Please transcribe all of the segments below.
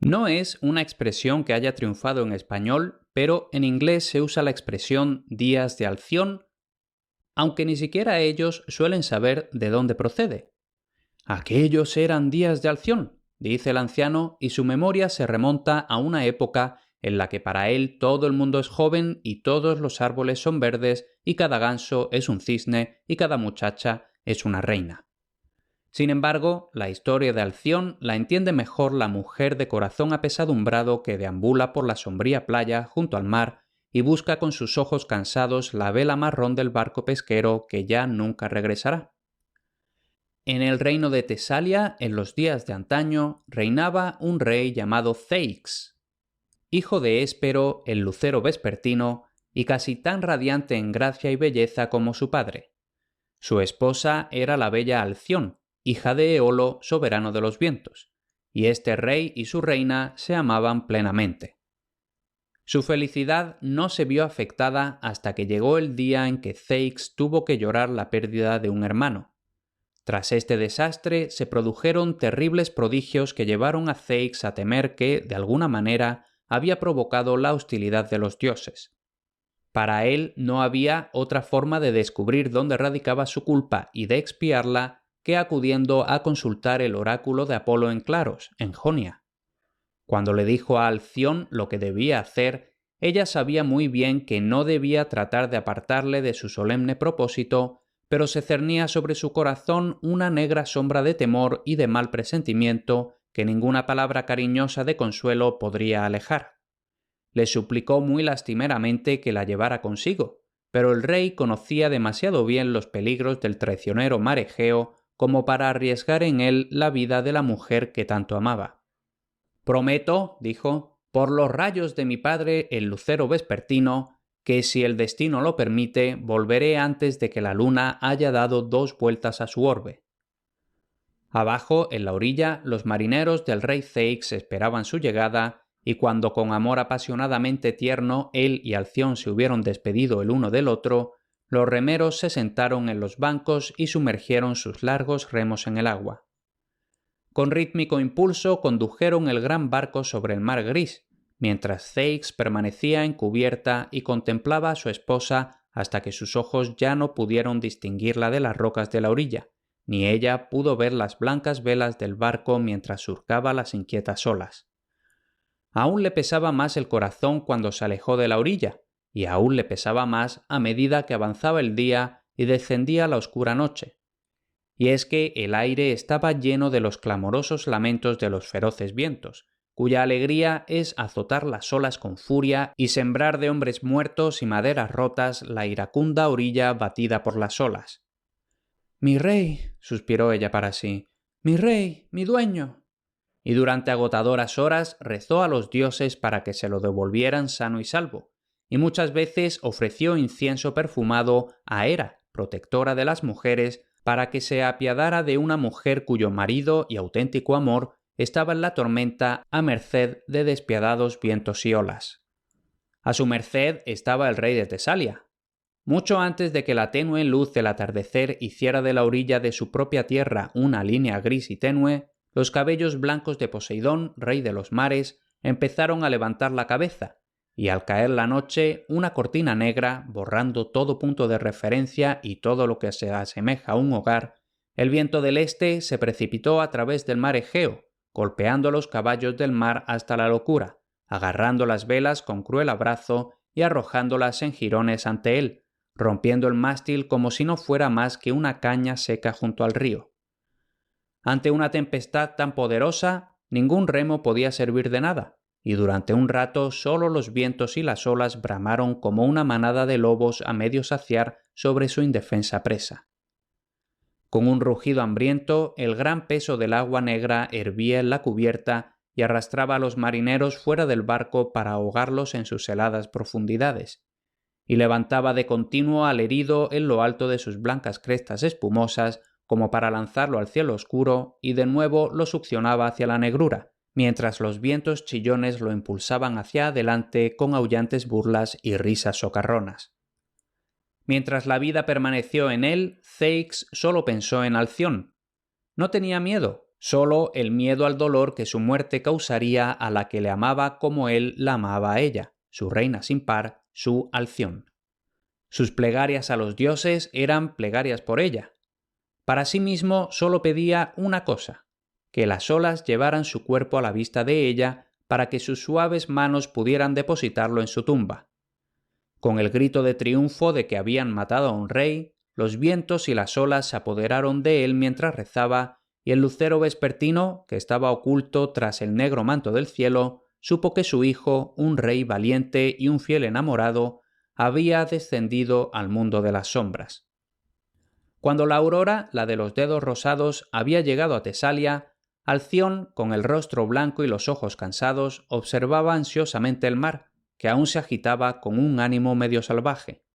No es una expresión que haya triunfado en español, pero en inglés se usa la expresión días de Alción, aunque ni siquiera ellos suelen saber de dónde procede. Aquellos eran días de Alción, dice el anciano, y su memoria se remonta a una época en la que para él todo el mundo es joven y todos los árboles son verdes y cada ganso es un cisne y cada muchacha es una reina. Sin embargo, la historia de Alción la entiende mejor la mujer de corazón apesadumbrado que deambula por la sombría playa junto al mar y busca con sus ojos cansados la vela marrón del barco pesquero que ya nunca regresará. En el reino de Tesalia, en los días de antaño, reinaba un rey llamado Ceyx, hijo de Éspero, el lucero vespertino, y casi tan radiante en gracia y belleza como su padre. Su esposa era la bella Alción, hija de Eolo, soberano de los vientos, y este rey y su reina se amaban plenamente. Su felicidad no se vio afectada hasta que llegó el día en que Ceyx tuvo que llorar la pérdida de un hermano. Tras este desastre se produjeron terribles prodigios que llevaron a Ceyx a temer que, de alguna manera, había provocado la hostilidad de los dioses. Para él no había otra forma de descubrir dónde radicaba su culpa y de expiarla que acudiendo a consultar el oráculo de Apolo en Claros, en Jonia. Cuando le dijo a Alción lo que debía hacer, ella sabía muy bien que no debía tratar de apartarle de su solemne propósito, pero se cernía sobre su corazón una negra sombra de temor y de mal presentimiento que ninguna palabra cariñosa de consuelo podría alejar. Le suplicó muy lastimeramente que la llevara consigo, pero el rey conocía demasiado bien los peligros del traicionero mar Egeo como para arriesgar en él la vida de la mujer que tanto amaba. «Prometo», dijo, «por los rayos de mi padre el lucero vespertino, que si el destino lo permite, volveré antes de que la luna haya dado 2 vueltas a su orbe». Abajo, en la orilla, los marineros del rey Ceyx esperaban su llegada, y cuando con amor apasionadamente tierno él y Alción se hubieron despedido el uno del otro, los remeros se sentaron en los bancos y sumergieron sus largos remos en el agua. Con rítmico impulso condujeron el gran barco sobre el mar gris, mientras Ceyx permanecía en cubierta y contemplaba a su esposa hasta que sus ojos ya no pudieron distinguirla de las rocas de la orilla, ni ella pudo ver las blancas velas del barco mientras surcaba las inquietas olas. Aún le pesaba más el corazón cuando se alejó de la orilla, y aún le pesaba más a medida que avanzaba el día y descendía la oscura noche. Y es que el aire estaba lleno de los clamorosos lamentos de los feroces vientos, cuya alegría es azotar las olas con furia y sembrar de hombres muertos y maderas rotas la iracunda orilla batida por las olas. «Mi rey», suspiró ella para sí, «mi rey, mi dueño». Y durante agotadoras horas rezó a los dioses para que se lo devolvieran sano y salvo, y muchas veces ofreció incienso perfumado a Hera, protectora de las mujeres, para que se apiadara de una mujer cuyo marido y auténtico amor estaba en la tormenta a merced de despiadados vientos y olas. A su merced estaba el rey de Tesalia. Mucho antes de que la tenue luz del atardecer hiciera de la orilla de su propia tierra una línea gris y tenue, los cabellos blancos de Poseidón, rey de los mares, empezaron a levantar la cabeza, y al caer la noche, una cortina negra, borrando todo punto de referencia y todo lo que se asemeja a un hogar, el viento del este se precipitó a través del mar Egeo, golpeando los caballos del mar hasta la locura, agarrando las velas con cruel abrazo y arrojándolas en jirones ante él, rompiendo el mástil como si no fuera más que una caña seca junto al río. Ante una tempestad tan poderosa, ningún remo podía servir de nada, y durante un rato solo los vientos y las olas bramaron como una manada de lobos a medio saciar sobre su indefensa presa. Con un rugido hambriento, el gran peso del agua negra hervía en la cubierta y arrastraba a los marineros fuera del barco para ahogarlos en sus heladas profundidades, y levantaba de continuo al herido en lo alto de sus blancas crestas espumosas como para lanzarlo al cielo oscuro, y de nuevo lo succionaba hacia la negrura, mientras los vientos chillones lo impulsaban hacia adelante con aullantes burlas y risas socarronas. Mientras la vida permaneció en él, Ceyx solo pensó en Alción. No tenía miedo, Solo el miedo al dolor que su muerte causaría a la que le amaba como él la amaba a ella, su reina sin par, su Alción. Sus plegarias a los dioses eran plegarias por ella. Para sí mismo solo pedía una cosa, que las olas llevaran su cuerpo a la vista de ella para que sus suaves manos pudieran depositarlo en su tumba. Con el grito de triunfo de que habían matado a un rey, los vientos y las olas se apoderaron de él mientras rezaba, y el lucero vespertino, que estaba oculto tras el negro manto del cielo, supo que su hijo, un rey valiente y un fiel enamorado, había descendido al mundo de las sombras. Cuando la aurora, la de los dedos rosados, había llegado a Tesalia, Alción, con el rostro blanco y los ojos cansados, observaba ansiosamente el mar, que aún se agitaba con un ánimo medio salvaje.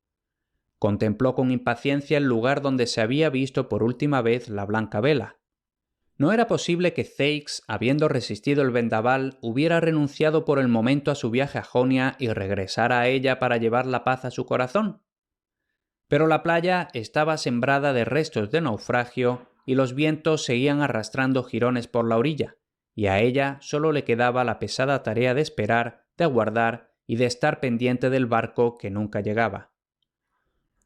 Contempló con impaciencia el lugar donde se había visto por última vez la blanca vela. No era posible que Ceyx, habiendo resistido el vendaval, hubiera renunciado por el momento a su viaje a Jonia y regresara a ella para llevar la paz a su corazón. Pero la playa estaba sembrada de restos de naufragio y los vientos seguían arrastrando jirones por la orilla, y a ella solo le quedaba la pesada tarea de esperar, de aguardar y de estar pendiente del barco que nunca llegaba.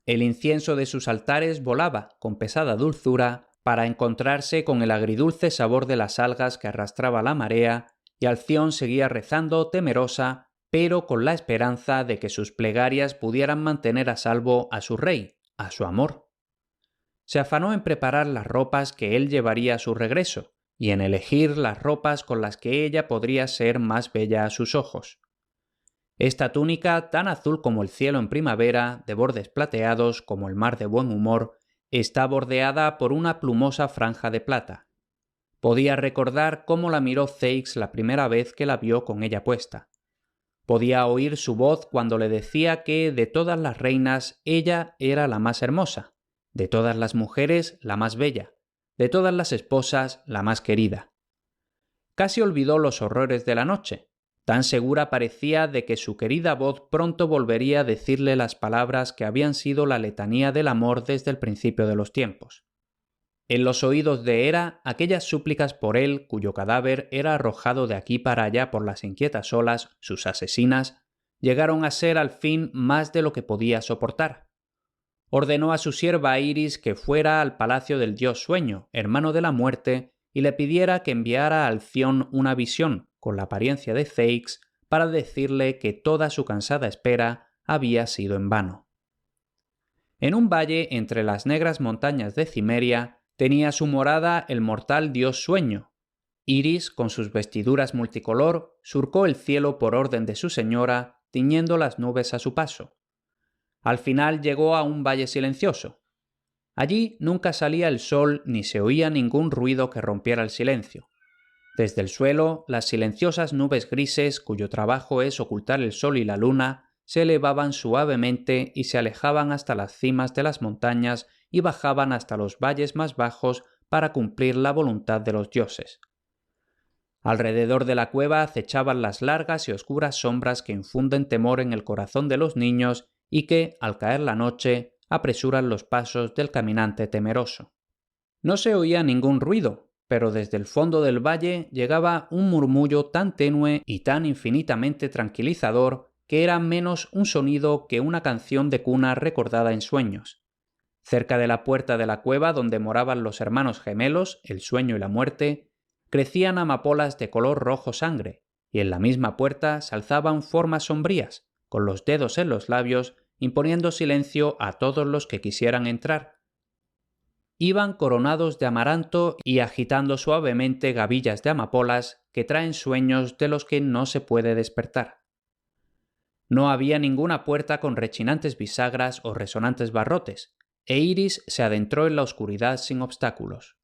El incienso de sus altares volaba, con pesada dulzura, para encontrarse con el agridulce sabor de las algas que arrastraba la marea, y Alción seguía rezando temerosa, pero con la esperanza de que sus plegarias pudieran mantener a salvo a su rey, a su amor. Se afanó en preparar las ropas que él llevaría a su regreso, y en elegir las ropas con las que ella podría ser más bella a sus ojos. Esta túnica, tan azul como el cielo en primavera, de bordes plateados como el mar de buen humor, está bordeada por una plumosa franja de plata. Podía recordar cómo la miró Ceyx la primera vez que la vio con ella puesta. Podía oír su voz cuando le decía que de todas las reinas ella era la más hermosa, de todas las mujeres la más bella, de todas las esposas la más querida. Casi olvidó los horrores de la noche. Tan segura parecía de que su querida voz pronto volvería a decirle las palabras que habían sido la letanía del amor desde el principio de los tiempos. En los oídos de Hera, aquellas súplicas por él, cuyo cadáver era arrojado de aquí para allá por las inquietas olas, sus asesinas, llegaron a ser al fin más de lo que podía soportar. Ordenó a su sierva Iris que fuera al palacio del dios Sueño, hermano de la muerte, y le pidiera que enviara a Alción una visión, con la apariencia de Ceyx, para decirle que toda su cansada espera había sido en vano. En un valle entre las negras montañas de Cimeria tenía su morada el mortal dios Sueño. Iris, con sus vestiduras multicolor, surcó el cielo por orden de su señora, tiñendo las nubes a su paso. Al final llegó a un valle silencioso. Allí nunca salía el sol ni se oía ningún ruido que rompiera el silencio. Desde el suelo, las silenciosas nubes grises, cuyo trabajo es ocultar el sol y la luna, se elevaban suavemente y se alejaban hasta las cimas de las montañas y bajaban hasta los valles más bajos para cumplir la voluntad de los dioses. Alrededor de la cueva acechaban las largas y oscuras sombras que infunden temor en el corazón de los niños y que, al caer la noche, apresuran los pasos del caminante temeroso. No se oía ningún ruido, pero desde el fondo del valle llegaba un murmullo tan tenue y tan infinitamente tranquilizador que era menos un sonido que una canción de cuna recordada en sueños. Cerca de la puerta de la cueva donde moraban los hermanos gemelos, el Sueño y la Muerte, crecían amapolas de color rojo sangre, y en la misma puerta se alzaban formas sombrías, con los dedos en los labios, imponiendo silencio a todos los que quisieran entrar. Iban coronados de amaranto y agitando suavemente gavillas de amapolas que traen sueños de los que no se puede despertar. No había ninguna puerta con rechinantes bisagras o resonantes barrotes, e Iris se adentró en la oscuridad sin obstáculos.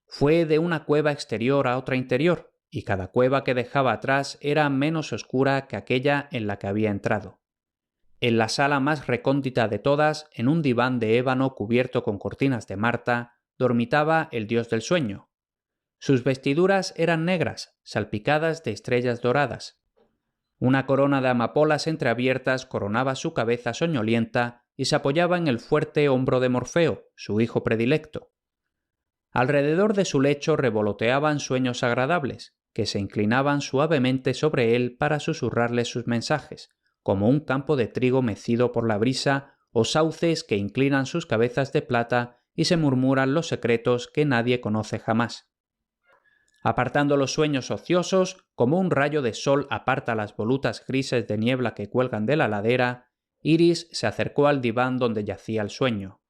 Fue de una cueva exterior a otra interior, y cada cueva que dejaba atrás era menos oscura que aquella en la que había entrado. En la sala más recóndita de todas, en un diván de ébano cubierto con cortinas de Marta, dormitaba el dios del sueño. Sus vestiduras eran negras, salpicadas de estrellas doradas. Una corona de amapolas entreabiertas coronaba su cabeza soñolienta y se apoyaba en el fuerte hombro de Morfeo, su hijo predilecto. Alrededor de su lecho revoloteaban sueños agradables, que se inclinaban suavemente sobre él para susurrarle sus mensajes, como un campo de trigo mecido por la brisa o sauces que inclinan sus cabezas de plata y se murmuran los secretos que nadie conoce jamás. Apartando los sueños ociosos, como un rayo de sol aparta las volutas grises de niebla que cuelgan de la ladera, Iris se acercó al diván donde yacía el sueño.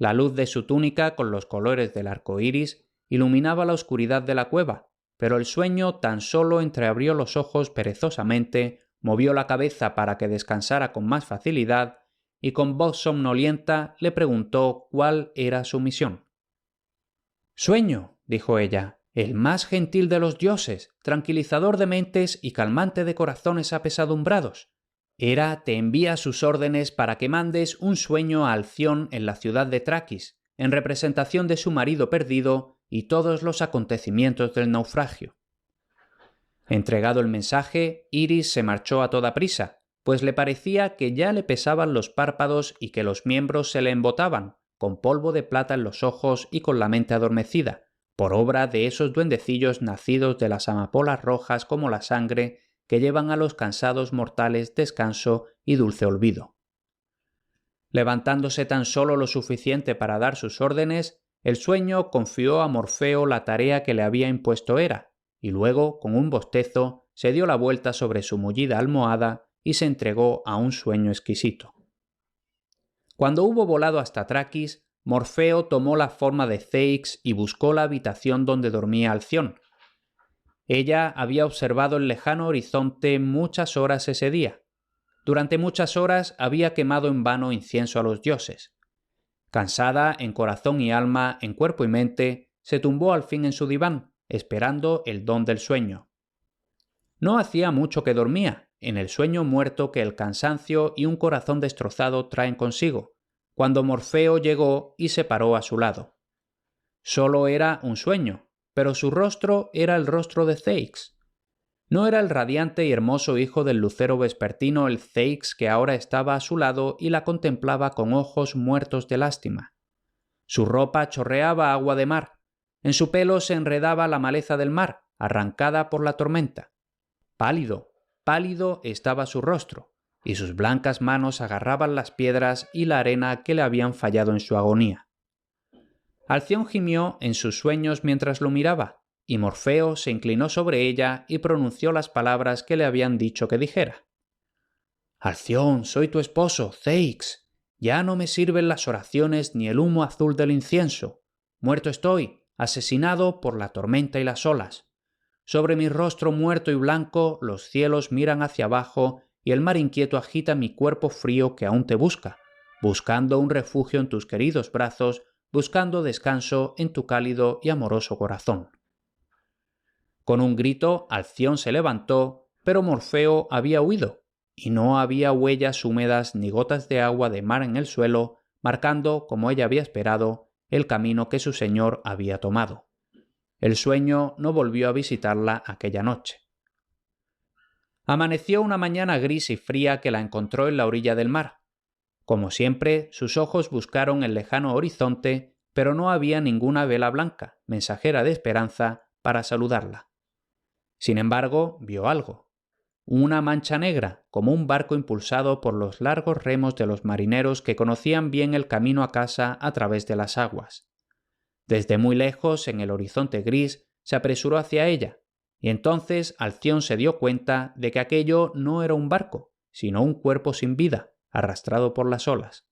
La luz de su túnica con los colores del arco iris iluminaba la oscuridad de la cueva, pero el sueño tan solo entreabrió los ojos perezosamente, movió la cabeza para que descansara con más facilidad y con voz somnolienta le preguntó cuál era su misión. «Sueño», dijo ella, «el más gentil de los dioses, tranquilizador de mentes y calmante de corazones apesadumbrados. Hera te envía sus órdenes para que mandes un sueño a Alción en la ciudad de Traquis, en representación de su marido perdido y todos los acontecimientos del naufragio». Entregado el mensaje, Iris se marchó a toda prisa, pues le parecía que ya le pesaban los párpados y que los miembros se le embotaban, con polvo de plata en los ojos y con la mente adormecida, por obra de esos duendecillos nacidos de las amapolas rojas como la sangre que llevan a los cansados mortales descanso y dulce olvido. Levantándose tan solo lo suficiente para dar sus órdenes, el sueño confió a Morfeo la tarea que le había impuesto Hera, y luego, con un bostezo, se dio la vuelta sobre su mullida almohada y se entregó a un sueño exquisito. Cuando hubo volado hasta Traquis, Morfeo tomó la forma de Ceyx y buscó la habitación donde dormía Alción. Ella había observado el lejano horizonte muchas horas ese día. Durante muchas horas había quemado en vano incienso a los dioses. Cansada en corazón y alma, en cuerpo y mente, se tumbó al fin en su diván, esperando el don del sueño. No hacía mucho que dormía, en el sueño muerto que el cansancio y un corazón destrozado traen consigo, cuando Morfeo llegó y se paró a su lado. Solo era un sueño, pero su rostro era el rostro de Ceyx. No era el radiante y hermoso hijo del lucero vespertino el Ceyx que ahora estaba a su lado y la contemplaba con ojos muertos de lástima. Su ropa chorreaba agua de mar, en su pelo se enredaba la maleza del mar, arrancada por la tormenta. Pálido, pálido estaba su rostro, y sus blancas manos agarraban las piedras y la arena que le habían fallado en su agonía. Alción gimió en sus sueños mientras lo miraba, y Morfeo se inclinó sobre ella y pronunció las palabras que le habían dicho que dijera. «Alción, soy tu esposo, Ceyx. Ya no me sirven las oraciones ni el humo azul del incienso. Muerto estoy, asesinado por la tormenta y las olas. Sobre mi rostro muerto y blanco los cielos miran hacia abajo y el mar inquieto agita mi cuerpo frío que aún te busca, buscando un refugio en tus queridos brazos, buscando descanso en tu cálido y amoroso corazón». Con un grito, Alción se levantó, pero Morfeo había huido, y no había huellas húmedas ni gotas de agua de mar en el suelo, marcando, como ella había esperado, el camino que su señor había tomado. El sueño no volvió a visitarla aquella noche. Amaneció una mañana gris y fría que la encontró en la orilla del mar. Como siempre, sus ojos buscaron el lejano horizonte, pero no había ninguna vela blanca, mensajera de esperanza, para saludarla. Sin embargo, vio algo. Una mancha negra, como un barco impulsado por los largos remos de los marineros que conocían bien el camino a casa a través de las aguas. Desde muy lejos, en el horizonte gris, se apresuró hacia ella, y entonces Alción se dio cuenta de que aquello no era un barco, sino un cuerpo sin vida, arrastrado por las olas.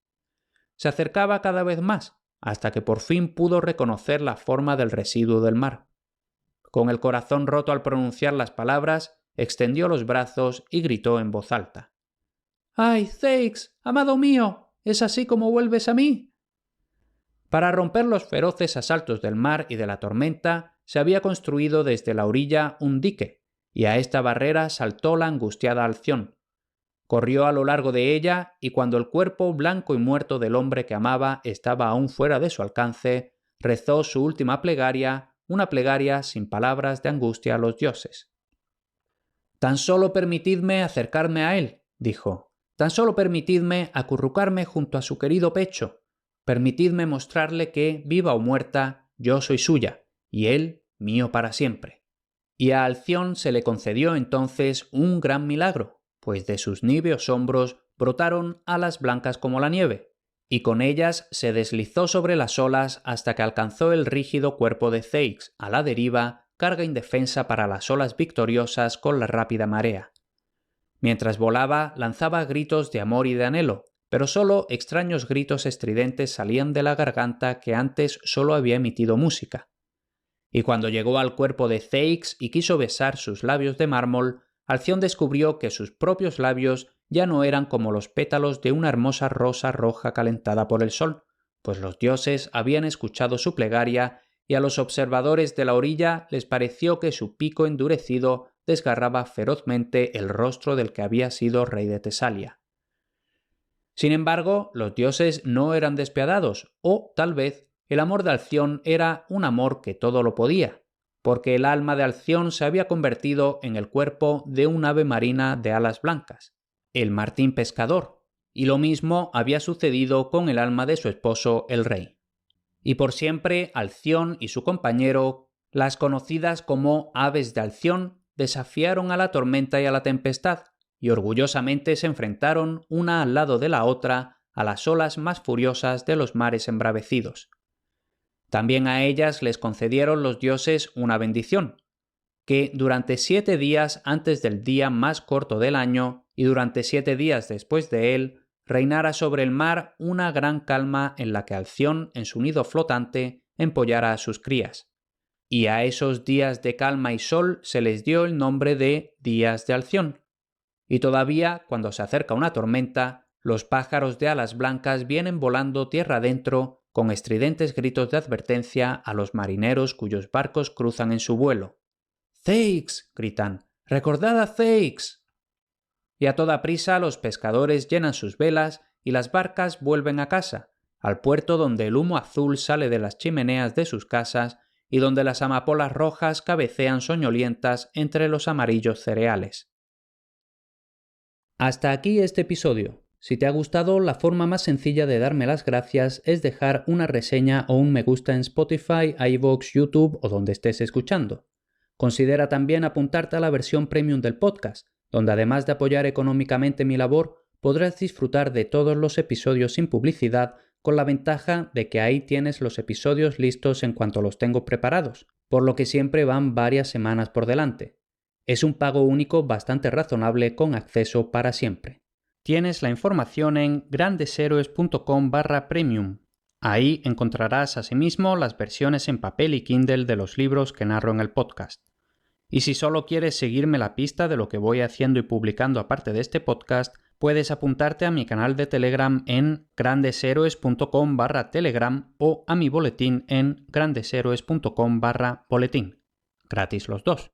Se acercaba cada vez más, hasta que por fin pudo reconocer la forma del residuo del mar. Con el corazón roto al pronunciar las palabras, extendió los brazos y gritó en voz alta. «¡Ay, Ceyx, amado mío! ¿Es así como vuelves a mí?» Para romper los feroces asaltos del mar y de la tormenta, se había construido desde la orilla un dique, y a esta barrera saltó la angustiada Alción. Corrió a lo largo de ella, y cuando el cuerpo blanco y muerto del hombre que amaba estaba aún fuera de su alcance, rezó su última plegaria, una plegaria sin palabras de angustia a los dioses. «Tan solo permitidme acercarme a él», dijo. «Tan solo permitidme acurrucarme junto a su querido pecho. Permitidme mostrarle que, viva o muerta, yo soy suya, y él mío para siempre. Y a Alción se le concedió entonces un gran milagro, pues de sus níveos hombros brotaron alas blancas como la nieve, y con ellas se deslizó sobre las olas hasta que alcanzó el rígido cuerpo de Ceyx a la deriva, carga indefensa para las olas victoriosas con la rápida marea. Mientras volaba, lanzaba gritos de amor y de anhelo, pero solo extraños gritos estridentes salían de la garganta que antes solo había emitido música. Y cuando llegó al cuerpo de Ceyx y quiso besar sus labios de mármol, Alción descubrió que sus propios labios ya no eran como los pétalos de una hermosa rosa roja calentada por el sol, pues los dioses habían escuchado su plegaria y a los observadores de la orilla les pareció que su pico endurecido desgarraba ferozmente el rostro del que había sido rey de Tesalia. Sin embargo, los dioses no eran despiadados, o tal vez el amor de Alción era un amor que todo lo podía, porque el alma de Alción se había convertido en el cuerpo de un ave marina de alas blancas, el martín pescador, y lo mismo había sucedido con el alma de su esposo el rey. Y por siempre Alción y su compañero, las conocidas como aves de Alción, desafiaron a la tormenta y a la tempestad, y orgullosamente se enfrentaron una al lado de la otra a las olas más furiosas de los mares embravecidos. También a ellas les concedieron los dioses una bendición, que durante 7 días antes del día más corto del año y durante 7 días después de él, reinara sobre el mar una gran calma en la que Alción, en su nido flotante, empollara a sus crías. Y a esos días de calma y sol se les dio el nombre de días de Alción. Y todavía, cuando se acerca una tormenta, los pájaros de alas blancas vienen volando tierra adentro con estridentes gritos de advertencia a los marineros cuyos barcos cruzan en su vuelo. «¡Ceyx!», gritan. «¡Recordad a Ceyx!». Y a toda prisa los pescadores llenan sus velas y las barcas vuelven a casa, al puerto donde el humo azul sale de las chimeneas de sus casas y donde las amapolas rojas cabecean soñolientas entre los amarillos cereales. Hasta aquí este episodio. Si te ha gustado, la forma más sencilla de darme las gracias es dejar una reseña o un me gusta en Spotify, iVoox, YouTube o donde estés escuchando. Considera también apuntarte a la versión premium del podcast, donde además de apoyar económicamente mi labor, podrás disfrutar de todos los episodios sin publicidad, con la ventaja de que ahí tienes los episodios listos en cuanto los tengo preparados, por lo que siempre van varias semanas por delante. Es un pago único bastante razonable con acceso para siempre. Tienes la información en grandesheroes.com/premium. Ahí encontrarás asimismo las versiones en papel y Kindle de los libros que narro en el podcast. Y si solo quieres seguirme la pista de lo que voy haciendo y publicando aparte de este podcast, puedes apuntarte a mi canal de Telegram en grandesheroes.com/telegram o a mi boletín en grandesheroes.com/boletín. Gratis los dos.